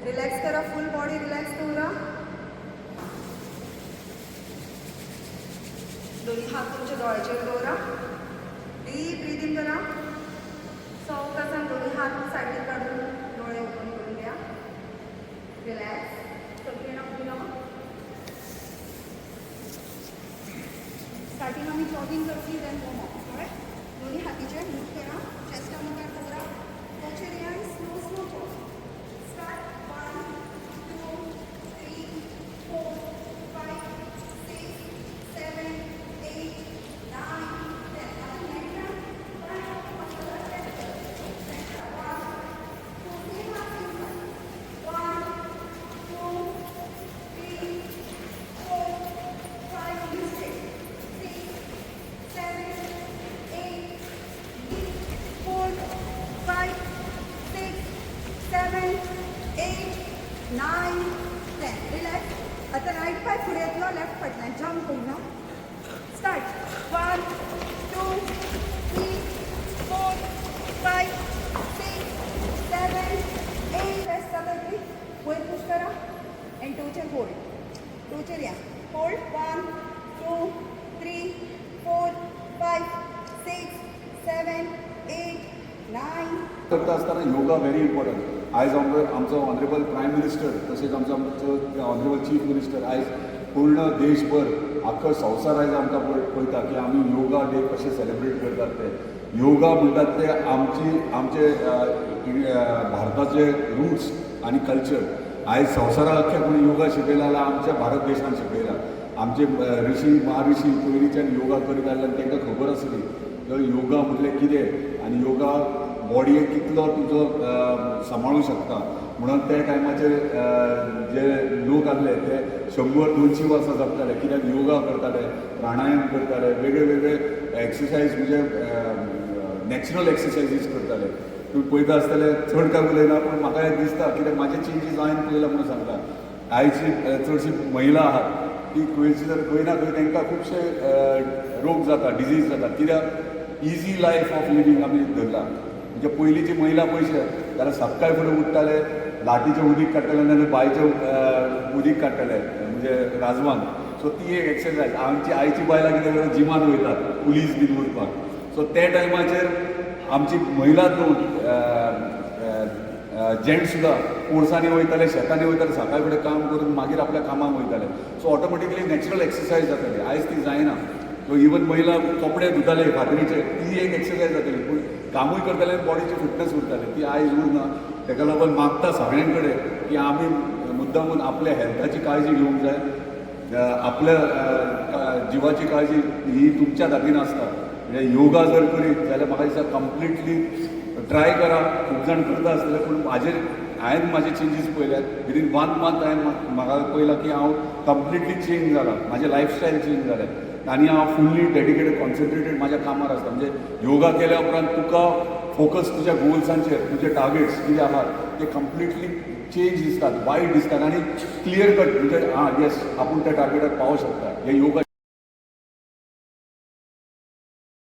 Relax करा, फुल body relax करा. दोन्ही हात तुमच्या डोळ्याच्यावर दौरा. डीप ब्रीदिंग करा. सावकाशाने दोन्ही हात साईडला काढून डोळे ओपन करून द्या. रिलॅक्स. स्टार्टिंग आम्ही जॉगिंग करतो, देन वॉर्म अप. दोन्ही हातीचे मूव करा. चेस्ट मध्ये करा. Touch your hands. Slow slow pause. Start. 1 2 3 4 5 6 7 8 9 10. आता नेक्स्ट टाइम रिलॅक्स. आता राईट पाय पुढे येतलो, लेफ्ट फाटल्यान जंप करूना. स्टार्ट. 1 2 3 4 5 6 7 8. रेस्ट जाता तरी वयर पुश करा एंड टोचर होल्ड. टोचर या होल्ड. 1 2 3 4 5 6 7 8 9. करता असताना योगा व्हेरी इम्पॉर्टंट. आयज आमचो ऑनरेबल प्रायम मिनिस्टर तशेंच आमचो ऑनरेबल चीफ मिनिस्टर आयज पूर्ण देशभर आख्खो संवसार आयज आमकां पळयता की आमी योगा डे कशें सेलिब्रेट करतात ते. योगा म्हणटात ते आमचे भारताचे रुट्स आनी कल्चर. आयज संवसाराक आख्या कोणी योगा शिकयला जाल्यार आमच्या भारत देशान शिकयला. आमचे ऋषी महाऋषी पयलींच्यान योगा करीत आयल्यान तांकां खबर आसली योगा म्हटलें कितें आनी योगा बॉडयेक कितलो तुजो सांबाळूंक शकता. म्हणून त्या टायमाचेर जे लोक आसले ते 100-200 वर्सां जगताले. कित्याक योगा करताले, प्राणायाम करताले, वेगळे वेगळे एक्सरसायज म्हणजे नॅचरल एक्सरसायजीस करताले. तुम्ही पळयता आसतले चड काय उलयना पूण म्हाका एक दिसता कित्याक म्हाजे चेंजीस हांवें पळयला म्हणून सांगता. आयची चडशी महिला आहात ती खंयची जर खंय ना खंय तांकां खुबशे रोग जाता, डिजीज जाता. कित्याक इजी लायफ ऑफ लिवींग आमी धरला. म्हणजे पयलींची महिला पयशे जाल्यार सकाळी फुडें उठताले, लाटीचें उदीक काडटाले नाजाल्यार बांयचें उदीक काडटाले म्हणजे राजवान. सो ती एक एक्सरसायज. आमची आयची बायलां कितें करतात जिमान वयतात पुलीस बीन उरपाक. सो त्या टायमाचेर आमची महिला जेंट्स सुद्दां पोरसांनी वयताले, शेतांनी वयताले, सकाळी फुडें काम करून मागीर आपल्या कामाक वयताले. सो ऑटोमॅटिकली नॅचरल एक्सरसायज जाताली. आयज ती जायना. सो इवन महिला कपडे धुताले फातरीचे ती एक एक्सरसायज जाताली. पूण कामूय करताले आनी बॉडीची फिटनस उरताली. ती आयज उरना. ताका लागून मागता सगळ्यां कडेन की आमी मुद्दामून आपल्या हेल्थाची काळजी घेवंक जाय. आपल्या जिवाची काळजी ही तुमच्याच हातीन आसता. म्हणजे योगा जर करीत जाल्यार म्हाका दिसता कंप्लिटली ट्राय करा. खूब जाण करता आसतले पूण हांवें म्हाजे चेंजीस पळयल्यात. विदीन 1 मंथ हांवें म्हाका पळयलां की हांव कंप्लिटली चेंज जाला. म्हाजें लायफस्टायल चेंज जालें आनी हांव फुल्ली डेडिकेटेड कॉन्सन्ट्रेटेड म्हाज्या कामार आसता. म्हणजे योगा केल्या उपरांत तुका फोकस तुज्या गोल्सांचेर, तुजे टार्गेट्स कितें आहात ते कंप्लिटली चेंज दिसतात, वायट दिसतात आनी क्लियर कट म्हणजे येस आपूण त्या टार्गेटाक पावूंक शकता. हे योगा